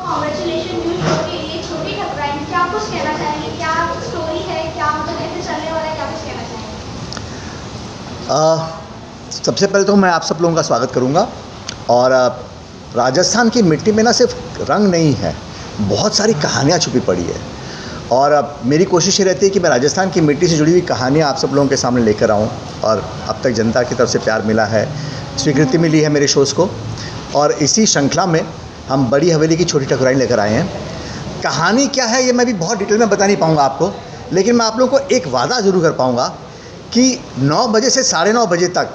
Congratulation new show के लिए छोटी ठकुराइन, क्या कुछ कहना चाहेंगे? क्या स्टोरी है, क्या मतलब कैसे चलने वाला है, क्या कुछ कहना चाहेंगे? सबसे पहले तो मैं आप सब लोगों का स्वागत करूंगा। और राजस्थान की मिट्टी में ना सिर्फ रंग नहीं है, बहुत सारी कहानियाँ छुपी पड़ी है। और मेरी कोशिश ये रहती है कि मैं राजस्थान की मिट्टी से जुड़ी हुई कहानियाँ आप सब लोगों के सामने लेकर आऊँ। और अब तक जनता की तरफ से प्यार मिला है, स्वीकृति मिली है मेरे शोज़ को। और इसी श्रृंखला में हम बड़ी हवेली की छोटी ठकुराइन लेकर आए हैं। कहानी क्या है ये मैं भी बहुत डिटेल में बता नहीं पाऊँगा आपको, लेकिन मैं आप लोगों को एक वादा ज़रूर कर पाऊँगा कि 9 बजे से 9:30 बजे तक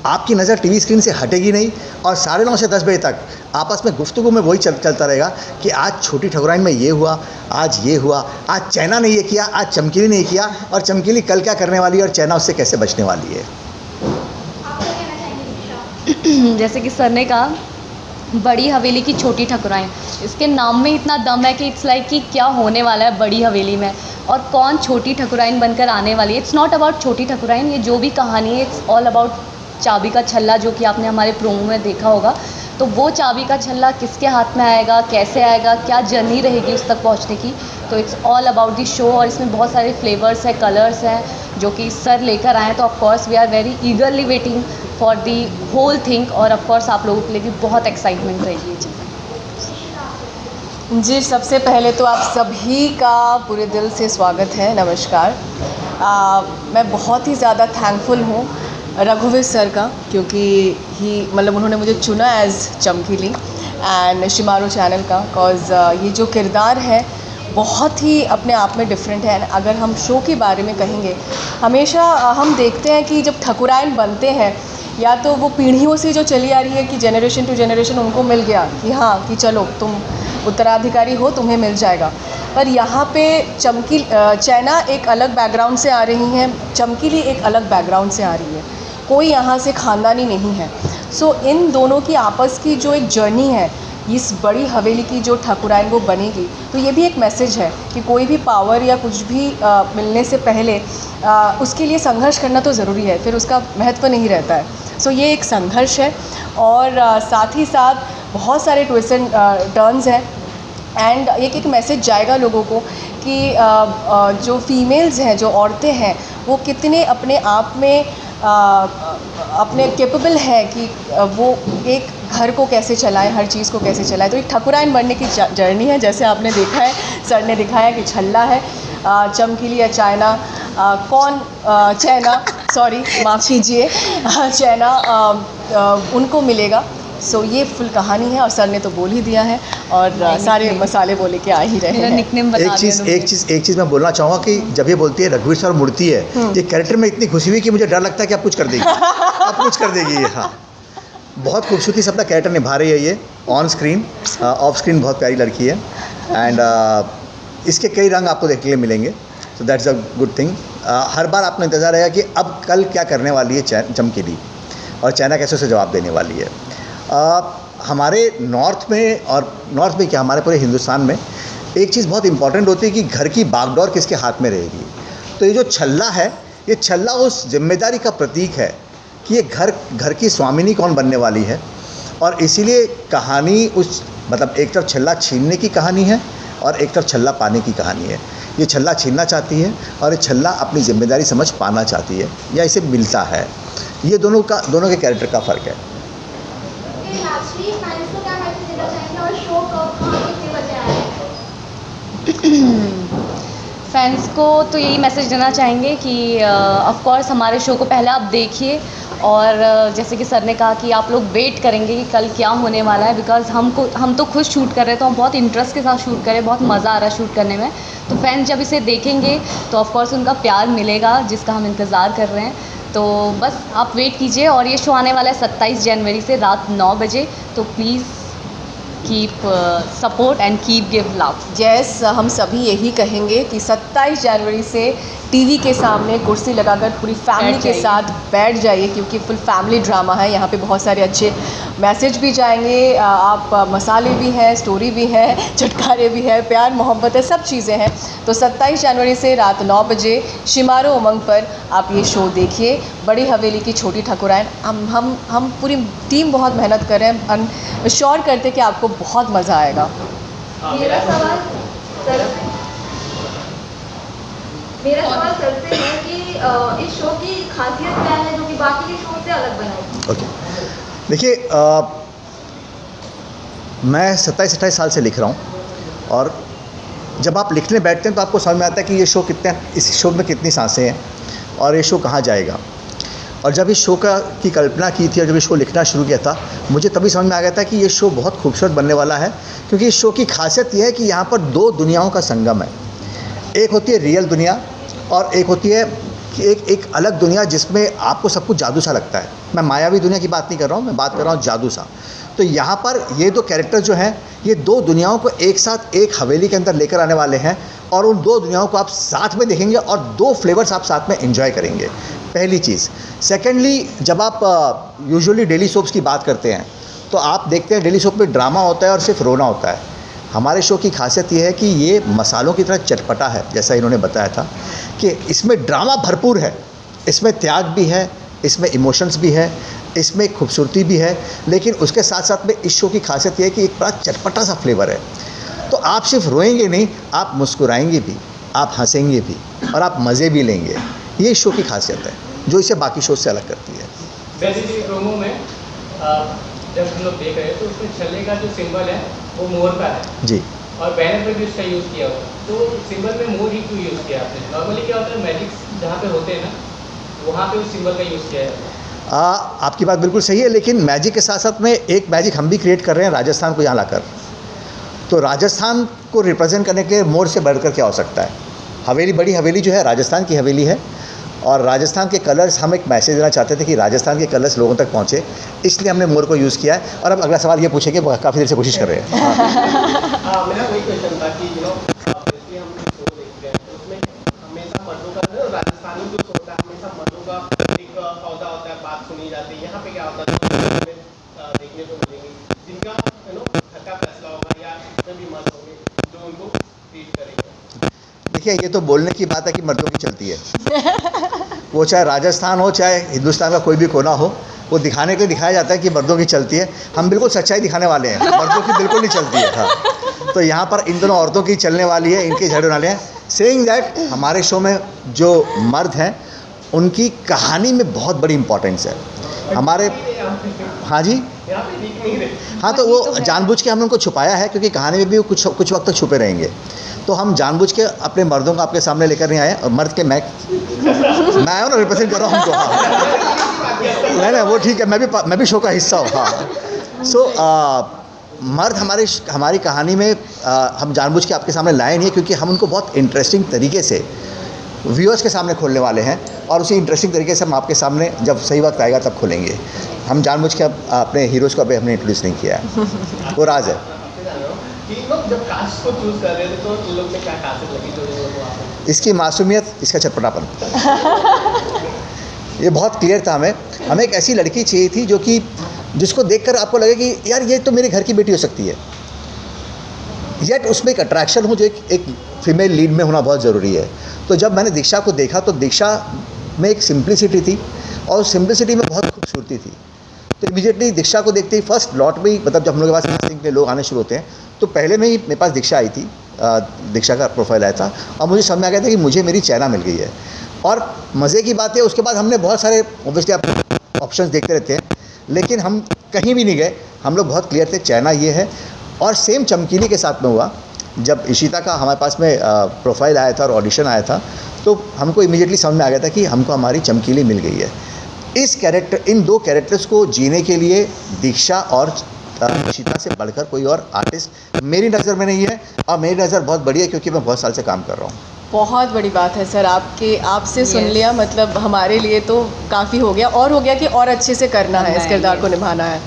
आपकी नज़र टीवी स्क्रीन से हटेगी नहीं। और 9:30 से 10 बजे तक आपस में गुफ्तगू में वही चलता रहेगा कि आज छोटी ठकुराइन में ये हुआ, आज ये हुआ, आज चैना ने ये किया, आज चमकीली ने ये किया, और चमकीली कल क्या करने वाली है और चैना उससे कैसे बचने वाली है। आप क्या कहना चाहेंगे दीक्षा? जैसे कि सर ने कहा, बड़ी हवेली की छोटी ठकुराइन, इसके नाम में इतना दम है कि इट्स लाइक कि क्या होने वाला है बड़ी हवेली में और कौन छोटी ठकुराइन बनकर आने वाली है। इट्स नॉट अबाउट छोटी ठकुराइन, ये जो भी कहानी है इट्स ऑल अबाउट चाबी का छल्ला, जो कि आपने हमारे प्रोमो में देखा होगा। तो वो चाबी का छल्ला किसके हाथ में आएगा, कैसे आएगा, क्या जर्नी रहेगी उस तक पहुंचने की, तो it's all about the show. और इसमें बहुत सारे फ्लेवर्स हैं, कलर्स हैं जो कि सर लेकर आए हैं। तो of course we are very eagerly waiting for the whole thing. और ऑफकोर्स आप लोगों के लिए भी बहुत एक्साइटमेंट रहेगी ये चीज़। जी, सबसे पहले तो आप सभी का पूरे दिल से स्वागत है, नमस्कार। मैं बहुत ही ज़्यादा थैंकफुल हूँ रघुवीर सर का, क्योंकि मतलब उन्होंने मुझे चुना एज़ चमकीली एंड शिमारू चैनल का, कॉज ये जो किरदार है बहुत ही अपने आप में डिफरेंट है। अगर हम शो के बारे में कहेंगे, हमेशा हम देखते हैं कि जब ठकुराइन बनते हैं या तो वो पीढ़ियों से जो चली आ रही है कि जनरेशन टू जनरेशन उनको मिल गया कि हाँ कि चलो तुम उत्तराधिकारी हो, तुम्हें मिल जाएगा। पर यहाँ पे चैना एक अलग बैकग्राउंड से आ रही हैं, चमकीली एक अलग बैकग्राउंड से आ रही है, कोई यहाँ से ख़ानदानी नहीं है। सो इन दोनों की आपस की जो एक जर्नी है, इस बड़ी हवेली की जो ठकुराइन वो बनेगी, तो ये भी एक मैसेज है कि कोई भी पावर या कुछ भी मिलने से पहले उसके लिए संघर्ष करना तो ज़रूरी है, फिर उसका महत्व नहीं रहता है। सो ये एक संघर्ष है और साथ ही साथ बहुत सारे ट्विस्ट एंड टर्न्स हैं एंड एक मैसेज जाएगा लोगों को कि जो फीमेल्स हैं, जो औरतें हैं, वो कितने अपने आप में अपने कैपेबल है कि वो एक घर को कैसे चलाएं, हर चीज़ को कैसे चलाएं। तो एक ठकुराइन बनने की जर्नी है, जैसे आपने देखा है, सर ने दिखाया कि छल्ला है, चमकीली या चाइना, चैना, सॉरी माफ़ कीजिए, चैना उनको मिलेगा। सो ये फुल कहानी है और सर ने तो बोल ही दिया है और सारे मसाले बोले के आ ही रहे हैं। एक चीज़ मैं बोलना चाहूँगा कि जब ये बोलती है रघुवीर सर मूर्ति है, ये कैरेक्टर में इतनी घुसी हुई कि मुझे डर लगता है कि आप कुछ कर देगी आप कुछ कर देगी ये। हाँ, बहुत खूबसूरती से अपना कैरेक्टर निभा रही है ये ऑन स्क्रीन, ऑफ स्क्रीन बहुत प्यारी लड़की है एंड इसके कई रंग आपको देखने के लिए मिलेंगे। So that's a good thing. हर बार आपको इंतज़ार रहेगा कि अब कल क्या करने वाली है चमकीली और चैना कैसे उसे जवाब देने वाली है। हमारे नॉर्थ में क्या, हमारे पूरे हिंदुस्तान में एक चीज़ बहुत इंपॉर्टेंट होती है कि घर की बागडोर किसके हाथ में रहेगी। तो ये जो छल्ला है, ये छल्ला उस जिम्मेदारी का प्रतीक है कि ये घर की स्वामिनी कौन बनने वाली है। और इसीलिए कहानी मतलब एक तरफ छल्ला छीनने की कहानी है और एक तरफ छल्ला पाने की कहानी है। ये छल्ला छीनना चाहती है और ये छल्ला अपनी जिम्मेदारी समझ पाना चाहती है या इसे मिलता है। ये दोनों के कैरेक्टर का फ़र्क है। फैंस को तो यही मैसेज देना चाहेंगे कि ऑफ कोर्स हमारे शो को पहले आप देखिए और जैसे कि सर ने कहा कि आप लोग वेट करेंगे कि कल क्या होने वाला है, बिकॉज़ हम तो खुद शूट कर रहे हैं, तो हम बहुत इंटरेस्ट के साथ शूट कर रहे हैं, बहुत मज़ा आ रहा है शूट करने में। तो फैंस जब इसे देखेंगे तो ऑफ कोर्स उनका प्यार मिलेगा, जिसका हम इंतज़ार कर रहे हैं। तो बस आप वेट कीजिए और ये शो आने वाला है 27 जनवरी से रात 9 बजे। तो please keep support and keep give love. Yes, हम सभी यही कहेंगे कि 27 जनवरी से टीवी के सामने कुर्सी लगाकर पूरी फैमिली के साथ बैठ जाइए, क्योंकि फुल फैमिली ड्रामा है। यहाँ पे बहुत सारे अच्छे मैसेज भी जाएंगे, आप मसाले भी हैं, स्टोरी भी है, चटकारे भी है, प्यार मोहब्बत है, सब चीज़ें हैं। तो 27 जनवरी से रात 9 बजे शिमारू उमंग पर आप ये शो देखिए, बड़ी हवेली की छोटी ठकुराइन। हम पूरी टीम बहुत मेहनत कर रहे हैं, श्योर करते कि आपको बहुत मज़ा आएगा। मेरा सवाल सर से है कि इस शो की खासियत क्या है जो कि बाकी के शो से अलग बनाएगी? ओके, देखिए मैं 27-28 साल से लिख रहा हूँ और जब आप लिखने बैठते हैं तो आपको समझ में आता है कि ये शो कितने, इस शो में कितनी सांसें हैं और ये शो कहाँ जाएगा। और जब इस शो की कल्पना की थी और जब ये शो लिखना शुरू किया था, मुझे तभी समझ में आ गया था कि ये शो बहुत खूबसूरत बनने वाला है, क्योंकि इस शो की खासियत ये है कि यहाँ पर दो दुनियाओं का संगम है। एक होती है रियल दुनिया और एक होती है कि एक अलग दुनिया जिसमें आपको सब कुछ जादू सा लगता है। मैं मायावी दुनिया की बात नहीं कर रहा हूँ, मैं बात कर रहा हूँ जादू सा। तो यहाँ पर ये दो कैरेक्टर जो हैं, ये दो दुनियाओं को एक साथ एक हवेली के अंदर लेकर आने वाले हैं और उन दो दुनियाओं को आप साथ में देखेंगे और दो फ्लेवर्स आप साथ में एंजॉय करेंगे, पहली चीज़। सेकेंडली, जब आप यूजुअली डेली सोप्स की बात करते हैं तो आप देखते हैं डेली सोप में ड्रामा होता है और सिर्फ रोना होता है। हमारे शो की खासियत ये है कि ये मसालों की तरह चटपटा है, जैसा इन्होंने बताया था कि इसमें ड्रामा भरपूर है, इसमें त्याग भी है, इसमें इमोशंस भी है, इसमें खूबसूरती भी है, लेकिन उसके साथ साथ में इस शो की खासियत ये है कि एक बड़ा चटपटा सा फ्लेवर है। तो आप सिर्फ रोएंगे नहीं, आप मुस्कुराएंगे भी, आप हंसेंगे भी और आप मज़े भी लेंगे। ये इस शो की खासियत है जो इसे बाकी शो से अलग करती है। बेसिकली प्रोमो में जब हम लोग देख रहे हैं तो उसमें छल्ले का जो सिंबल है वो मोर का है जी, और बैनर पर भी उसका यूज़ किया हुआ है। तो सिंबल में मोर ही क्यों यूज़ किया आपने? नॉर्मली क्या होता है, मैजिक जहाँ पे होते हैं ना वहाँ पे उस सिंबल का यूज़ किया है। आपकी बात बिल्कुल सही है, लेकिन मैजिक के साथ साथ में एक मैजिक हम भी क्रिएट कर रहे हैं राजस्थान को यहाँ लाकर। तो राजस्थान को रिप्रेजेंट करने के लिए मोर से बढ़कर क्या हो सकता है। हवेली, बड़ी हवेली जो है राजस्थान की हवेली है और राजस्थान के कलर्स, हम एक मैसेज देना चाहते थे कि राजस्थान के कलर्स लोगों तक पहुँचे, इसलिए हमने मोर को यूज़ किया है। और अब अगला सवाल ये पूछेंगे, काफ़ी देर से कोशिश कर रहे हैं। मेरा वही क्वेश्चन था कि जैसे हम शो देखते हैं तो उसमें हमेशा मर्दों का, राजस्थानी जो शो होता है हमेशा मर्दों का एक पौधा होता है, बात सुनी जाती है। यहाँ पे क्या होता है देखने को मिलेंगे जिनका घर का फैसला होगा या जितने भी मर्द होंगे जो उनको ट्रीट करेंगे। देखिए, ये तो बोलने की बात है कि मर्दों की चलती है, वो चाहे राजस्थान हो चाहे हिंदुस्तान का कोई भी कोना हो, वो दिखाने के लिए दिखाया जाता है कि मर्दों की चलती है। हम बिल्कुल सच्चाई दिखाने वाले हैं, मर्दों की बिल्कुल नहीं चलती है। हाँ, तो यहाँ पर इन दोनों औरतों की चलने वाली है, इनके झगड़े वाले हैं। सेइंग दैट, हमारे शो में जो मर्द हैं उनकी कहानी में बहुत बड़ी इंपॉर्टेंस है हमारे। हाँ जी, यहाँ पे दिख नहीं रहे। हाँ, तो वो जानबूझ के हमने उनको छुपाया है, क्योंकि कहानी में भी वो कुछ वक्त तक छुपे रहेंगे। तो हम जानबूझ के अपने मर्दों को आपके सामने लेकर नहीं आए। और मर्द के मैं आया हूँ ना, रिप्रेजेंट कर रहा हूँ उनको। हाँ, नहीं, वो ठीक है, मैं भी शो का हिस्सा हूँ। हाँ, सो मर्द हमारी कहानी में हम जानबूझ के आपके सामने लाए नहीं है, क्योंकि हम उनको बहुत इंटरेस्टिंग तरीके से व्यूअर्स के सामने खोलने वाले हैं और उसी इंटरेस्टिंग तरीके से हम आपके सामने जब सही वक्त आएगा तब खोलेंगे। हम जानबूझ के अपने हीरोज़ को अभी हमने इंट्रोड्यूस नहीं किया है, वो राज है। कि लोग जब कास्ट को चूज कर रहे थे तो इन लोग में क्या खासियत लगी जो आपको? इसकी मासूमियत, इसका चटपटापन। ये बहुत क्लियर था हमें एक ऐसी लड़की चाहिए थी जो कि जिसको देखकर आपको लगे कि यार ये तो मेरे घर की बेटी हो सकती है, येट उसमें एक अट्रैक्शन हो जो एक फीमेल लीड में होना बहुत ज़रूरी है। तो जब मैंने दीक्षा को देखा तो दीक्षा में एक सिंप्लिसिटी थी और उस सिंप्लिसिटी में बहुत खूबसूरती थी। तो इमीडिएटली दीक्षा को देखते ही फर्स्ट लॉट में ही, मतलब जब हम लोग के पास कास्टिंग के लोग आने शुरू होते हैं तो पहले में ही मेरे पास दीक्षा आई थी, दीक्षा का प्रोफाइल आया था और मुझे समझ में आ गया था कि मुझे मेरी चैना मिल गई है। और मज़े की बात है, उसके बाद हमने बहुत सारे ऑब्वियसली आप ऑप्शंस देखते रहते हैं, लेकिन हम कहीं भी नहीं गए, हम लोग बहुत क्लियर थे चैना ये है। और सेम चमकीली के साथ में हुआ, जब इशिता का हमारे पास में प्रोफाइल आया था और ऑडिशन आया था तो हमको इमीडिएटली समझ में आ गया था कि हमको हमारी चमकीली मिल गई है। इन दो कैरेक्टर्स को जीने के लिए दीक्षा और इशिता से बढ़कर कोई और आर्टिस्ट मेरी नज़र में नहीं है। और मेरी नज़र बहुत बड़ी है क्योंकि मैं बहुत साल से काम कर रहा हूँ। बहुत बड़ी बात है सर, आपसे सुन लिया, मतलब हमारे लिए तो काफ़ी हो गया, और हो गया कि और अच्छे से करना है, इस किरदार को निभाना है।